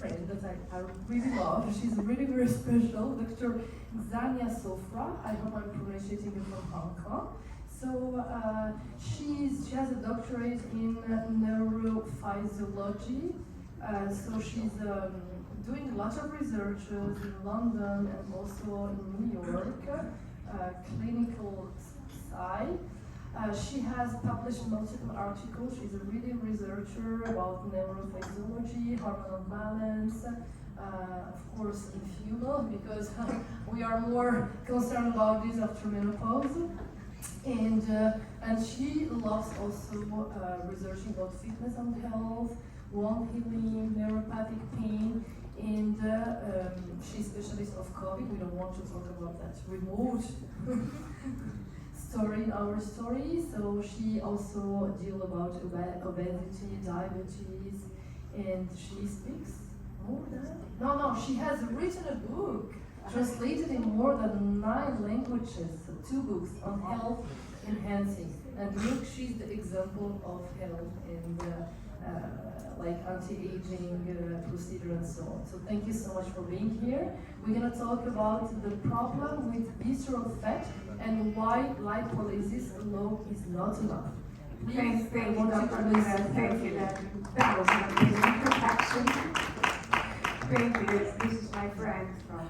friend that I really love. She's really very special, Dr. Sofra. I hope I'm pronouncing it from Hong Kong. So she has a doctorate in neurophysiology. So she's doing a lot of researches in London and also in New York, clinical side. She has published multiple articles. She's a really researcher about neurophysiology, hormonal balance, of course infumal, because we are more concerned about this after menopause. And she loves also researching about fitness and health, wound healing, neuropathic pain, and she's specialist of COVID. We don't want to talk about that remote story in our story. So she also deals about obesity, diabetes, and she speaks more than... No, she has written a book translated in more than 9 languages, so 2 books on health enhancing. And look, she's the example of health and like anti-aging procedure and so on. So thank you so much for being here. We're going to talk about the problem with visceral fat and why lipolysis alone is not enough. Thank you, Dr. Lisa. Thank you. That was an amazing introduction. Thank you. This is my friend from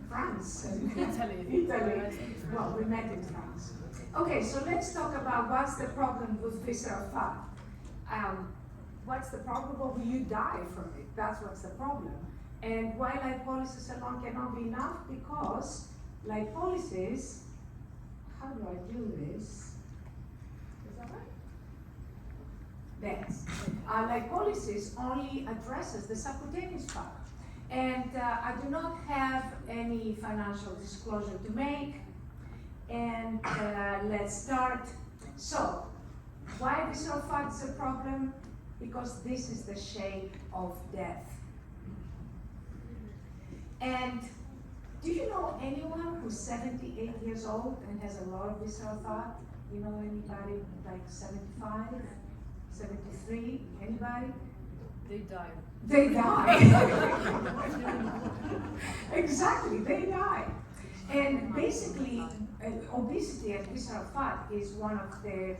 France. Italy. Well, we met in France. Okay, so let's talk about what's the problem with visceral fat. What's the problem? Well, you die from it. That's what's the problem. And why lipolysis alone cannot be enough? Because lipolysis, how do I do this? Is that right? Yes. Lipolysis only addresses the subcutaneous fat. And I do not have any financial disclosure to make. And let's start. So, why visceral fat is a problem? Because this is the shape of death. And do you know anyone who's 78 years old and has a lot of visceral fat? You know anybody like 75, 73? Anybody? They die. They die. Exactly, they die. And basically, obesity and visceral fat is one of the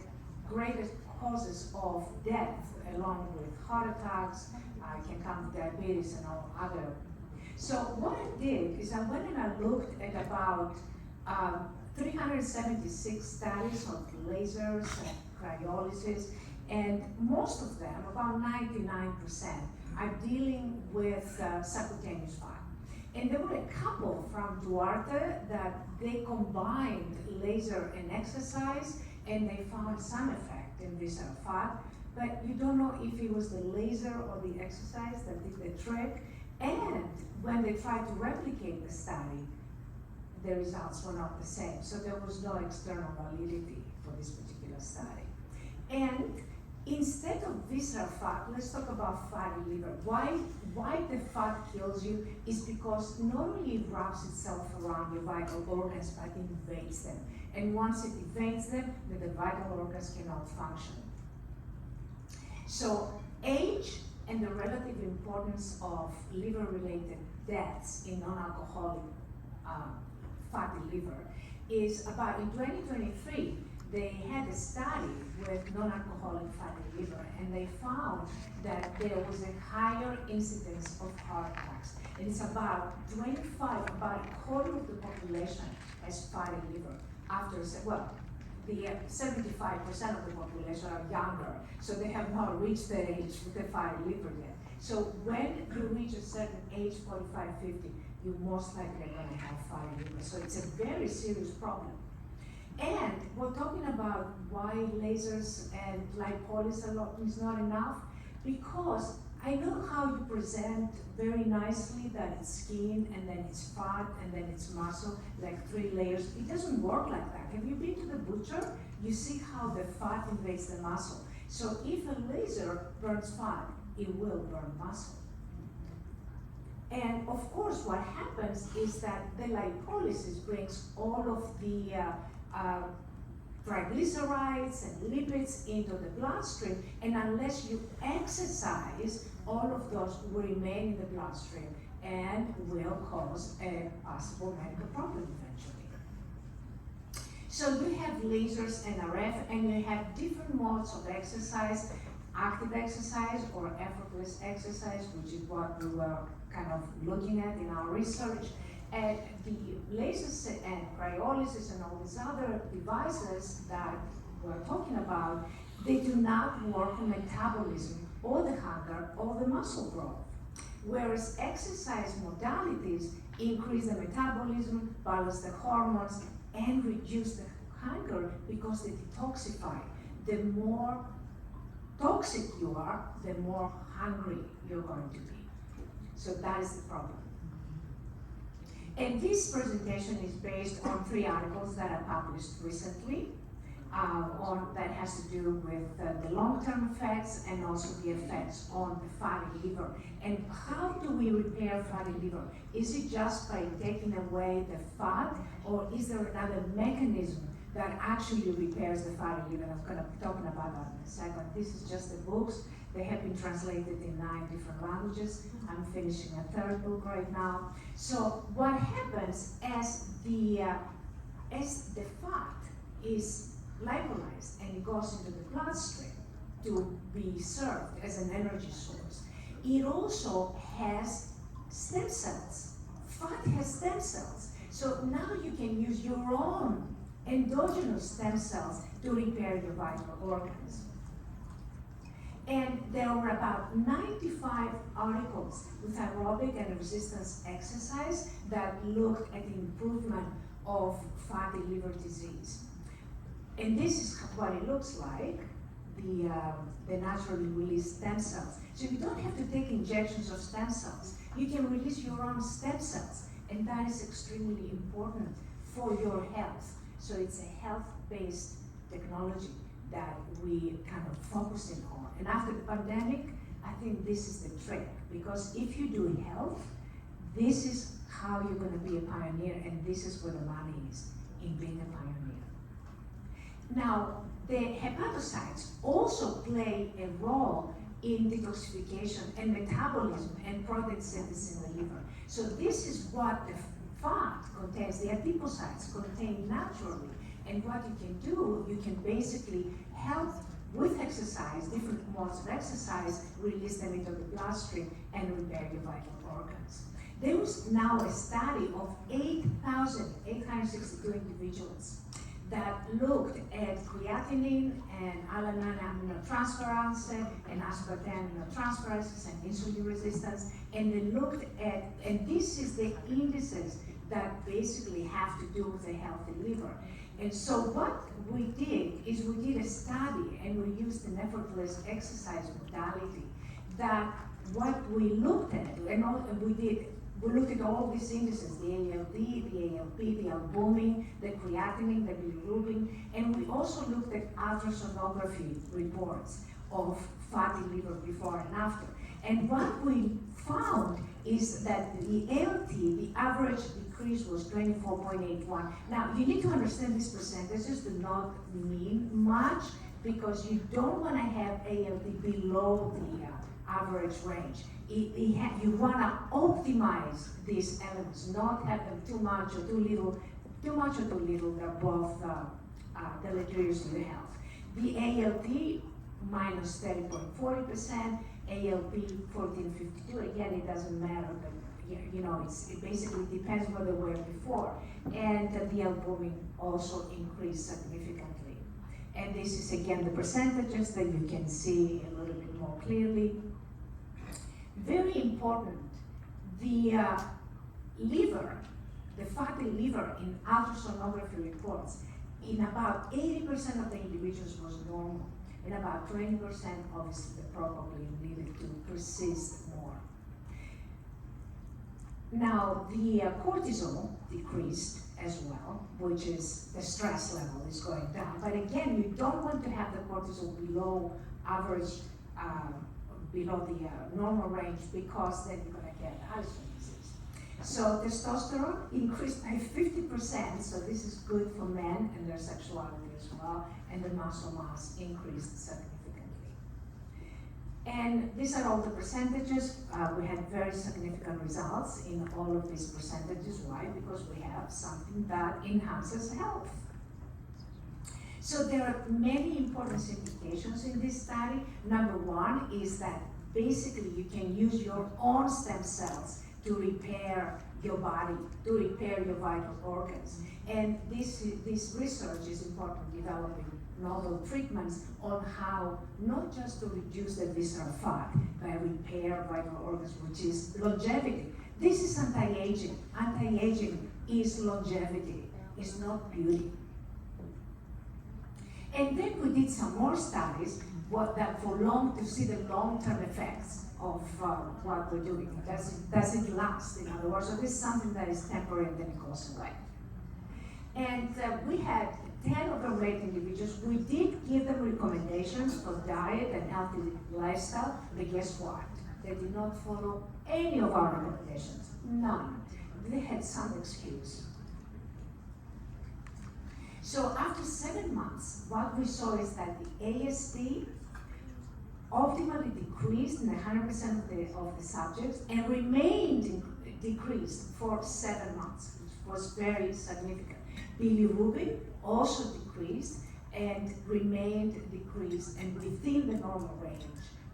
greatest causes of death, along with heart attacks, can come diabetes and all other. So what I did is I went and I looked at about 376 studies of lasers and cryolysis, and most of them, about 99%, are dealing with subcutaneous fat. And there were a couple from Duarte that they combined laser and exercise, and they found some effect in visceral fat, but you don't know if it was the laser or the exercise that did the trick. And when they tried to replicate the study, the results were not the same. So there was no external validity for this particular study. And instead of visceral fat, let's talk about fatty liver. Why the fat kills you is because not only it wraps itself around your vital organs, but it invades them. And once it invades them, then the vital organs cannot function. So age and the relative importance of liver-related deaths in non-alcoholic fatty liver is about, in 2023, they had a study with non-alcoholic fatty liver, and they found that there was a higher incidence of heart attacks. And it's about 25, about a quarter of the population has fatty liver after, well, the 75% of the population are younger, so they have not reached the age with the fatty liver yet. So when you reach a certain age, 45, 50, you most likely are going to have fatty liver. So it's a very serious problem. And we're talking about why lasers and lipolysis is not enough, because I know how you present very nicely that it's skin and then it's fat and then it's muscle, like 3 layers. It doesn't work like that. Have you been to the butcher? You see how the fat invades the muscle. So if a laser burns fat, it will burn muscle. And of course, what happens is that the lipolysis brings all of the triglycerides and lipids into the bloodstream, and unless you exercise, all of those will remain in the bloodstream and will cause a possible medical problem eventually. So you have lasers and RF, and you have different modes of exercise, active exercise or effortless exercise, which is what we were kind of looking at in our research. And the lasers and cryolysis and all these other devices that we're talking about, they do not work on metabolism or the hunger or the muscle growth. Whereas exercise modalities increase the metabolism, balance the hormones, and reduce the hunger because they detoxify. The more toxic you are, the more hungry you're going to be. So that is the problem. And this presentation is based on 3 articles that are published recently that has to do with the long-term effects and also the effects on the fatty liver. And how do we repair fatty liver? Is it just by taking away the fat, or is there another mechanism that actually repairs the fatty liver? And I'm going to be talking about that in a second. This is just the books. They have been translated in 9 different languages. I'm finishing a 3rd book right now. So what happens as the fat is lipolyzed and it goes into the bloodstream to be served as an energy source, it also has stem cells. Fat has stem cells. So now you can use your own endogenous stem cells to repair your vital organs. And there were about 95 articles with aerobic and resistance exercise that looked at the improvement of fatty liver disease. And this is what it looks like, the naturally released stem cells. So you don't have to take injections of stem cells. You can release your own stem cells, and that is extremely important for your health. So it's a health-based technology that we kind of focusing on. And after the pandemic, I think this is the trick, because if you do health, this is how you're going to be a pioneer, and this is where the money is, in being a pioneer. Now, the hepatocytes also play a role in detoxification and metabolism and protein synthesis in the liver. So this is what the fat contains, the adipocytes contain naturally. And what you can do, you can basically help with exercise, different modes of exercise, release them into the bloodstream and repair your vital organs. There was now a study of 8,862 individuals that looked at creatinine and alanine aminotransferase and aspartame aminotransferase and insulin resistance, and they looked at, and this is the indices that basically have to do with a healthy liver. And so what we did is we did a study, and we used an effortless exercise modality that what we looked at, and we looked at all these indices, the ALD, the ALP, the albumin, the creatinine, the bilirubin, and we also looked at ultrasonography reports of fatty liver before and after. And what we found is that the ALT, the average decrease was 24.81. Now, you need to understand these percentages do not mean much, because you don't want to have ALT below the average range. You want to optimize these elements, not have them too much or too little, they're both deleterious to the health. The ALT minus 30.40%, ALP 1452, again, it doesn't matter, but it basically depends where they were before. And the albumin also increased significantly. And this is again the percentages that you can see a little bit more clearly. Very important, the liver, the fatty liver in ultrasonography reports, in about 80% of the individuals was normal, and about 20% obviously probably needed to persist more. Now, the cortisol decreased as well, which is the stress level is going down. But again, you don't want to have the cortisol below average, below the normal range, because then you're going to get Alzheimer's disease. So testosterone increased by 50%, so this is good for men and their sexuality as well, and the muscle mass increased significantly. And these are all the percentages. We had very significant results in all of these percentages. Why? Because we have something that enhances health. So there are many important implications in this study. Number one is that basically you can use your own stem cells to repair your body, to repair your vital organs. And this research is important, developing novel treatments on how not just to reduce the visceral fat, but repair vital organs, which is longevity. This is anti-aging. Anti-aging is longevity, it's not beauty. And then we did some more studies to see the long-term effects of what we're doing. Does it last, in other words? So this is something that is temporary and then it goes away. And we had 10 overweight individuals. We did give them recommendations for diet and healthy lifestyle, but guess what? They did not follow any of our recommendations, none. They had some excuse. So after 7 months, what we saw is that the AST optimally decreased in 100% of the subjects and remained decreased for 7 months, which was very significant. Bilirubin also decreased and remained decreased and within the normal range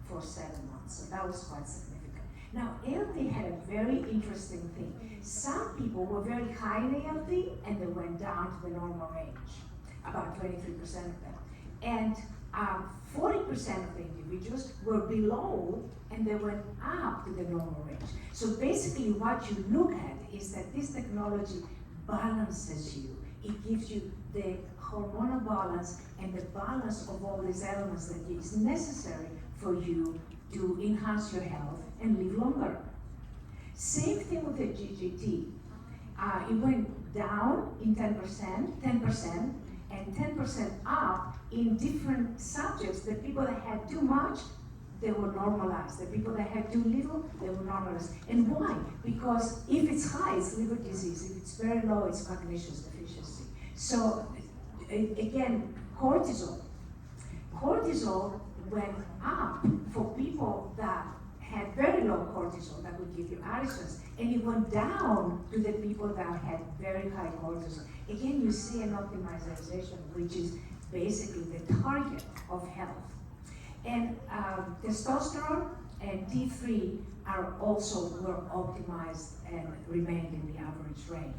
for 7 months. So that was quite significant. Now, ALT had a very interesting thing. Some people were very high in ALT and they went down to the normal range, about 23% of them. And 40% of the individuals were below and they went up to the normal range. So basically what you look at is that this technology balances you. It gives you the hormonal balance and the balance of all these elements that is necessary for you to enhance your health and live longer. Same thing with the GGT. It went down in 10%, and 10% up in different subjects. The people that had too much, they were normalized. The people that had too little, they were normalized. And why? Because if it's high, it's liver disease. If it's very low, it's magnesium deficiency. So again, cortisol. Cortisol went up for people that had very low cortisol, that would give you Addison's, and it went down to the people that had very high cortisol. Again, you see an optimization, which is basically the target of health. And testosterone and T3 were optimized and remained in the average range.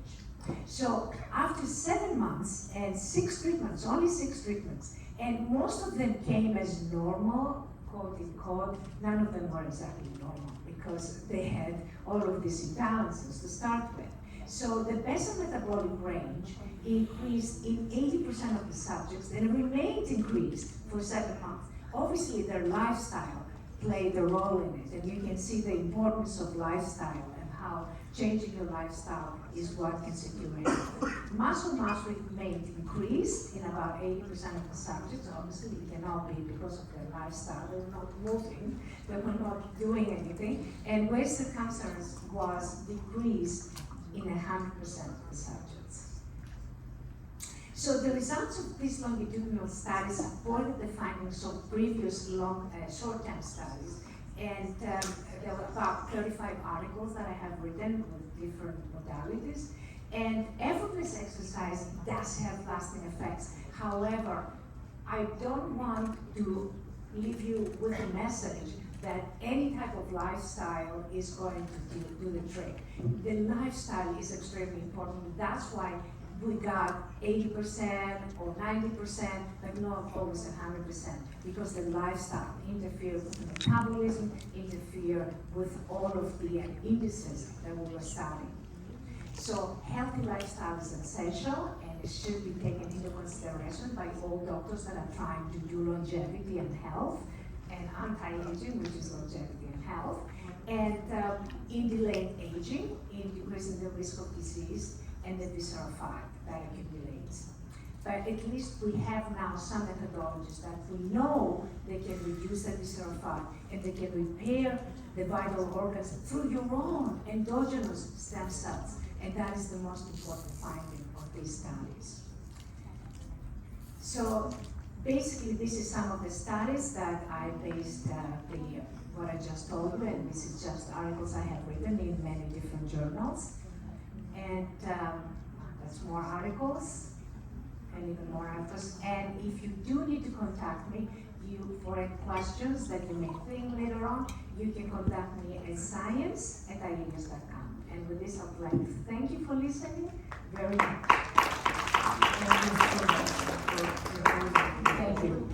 So after 7 months and 6 treatments, only 6 treatments, and most of them came as normal, quote unquote, none of them were exactly normal because they had all of these imbalances to start with. So the basal metabolic range increased in 80% of the subjects and remained increased for 7 months. Obviously their lifestyle played a role in it, and you can see the importance of lifestyle and how changing your lifestyle is what can secure it. Muscle mass remained increased in about 80% of the subjects. Obviously, it cannot be because of their lifestyle. They were not moving, they were not doing anything. And wasted cancer was decreased in 100% of the subjects. So the results of these longitudinal studies supported the findings of previous short-term studies. And there were about 35 articles that I have written with different modalities. And effortless exercise does have lasting effects. However, I don't want to leave you with a message that any type of lifestyle is going to do the trick. The lifestyle is extremely important. That's why we got 80% or 90%, but not always 100%, because the lifestyle interferes with the metabolism, interferes with all of the indices that we were studying. So healthy lifestyle is essential, and it should be taken into consideration by all doctors that are trying to do longevity and health, and anti-aging, which is longevity and health, and in delayed aging, in decreasing the risk of disease, and the visceral fat that accumulates. but at least we have now some methodologies that we know they can reduce the visceral fat and they can repair the vital organs through your own endogenous stem cells. And that is the most important finding of these studies. So basically, this is some of the studies that I based what I just told you, and this is just articles I have written in many different journals. And that's more articles, and even more articles. And if you do need to contact me, for any questions that you may think later on, you can contact me at science@ielias.com. And with this, I would like to thank you for listening very much. Thank you.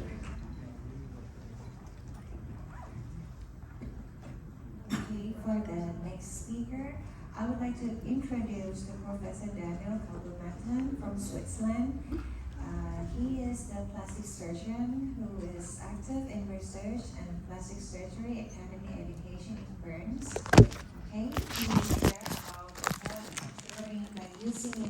Okay, for the next speaker, I would like to introduce the Professor Daniel Kalbumaton from Switzerland. He is the plastic surgeon who is active in research and plastic surgery academy education in Burns. Okay, he will share about health by using a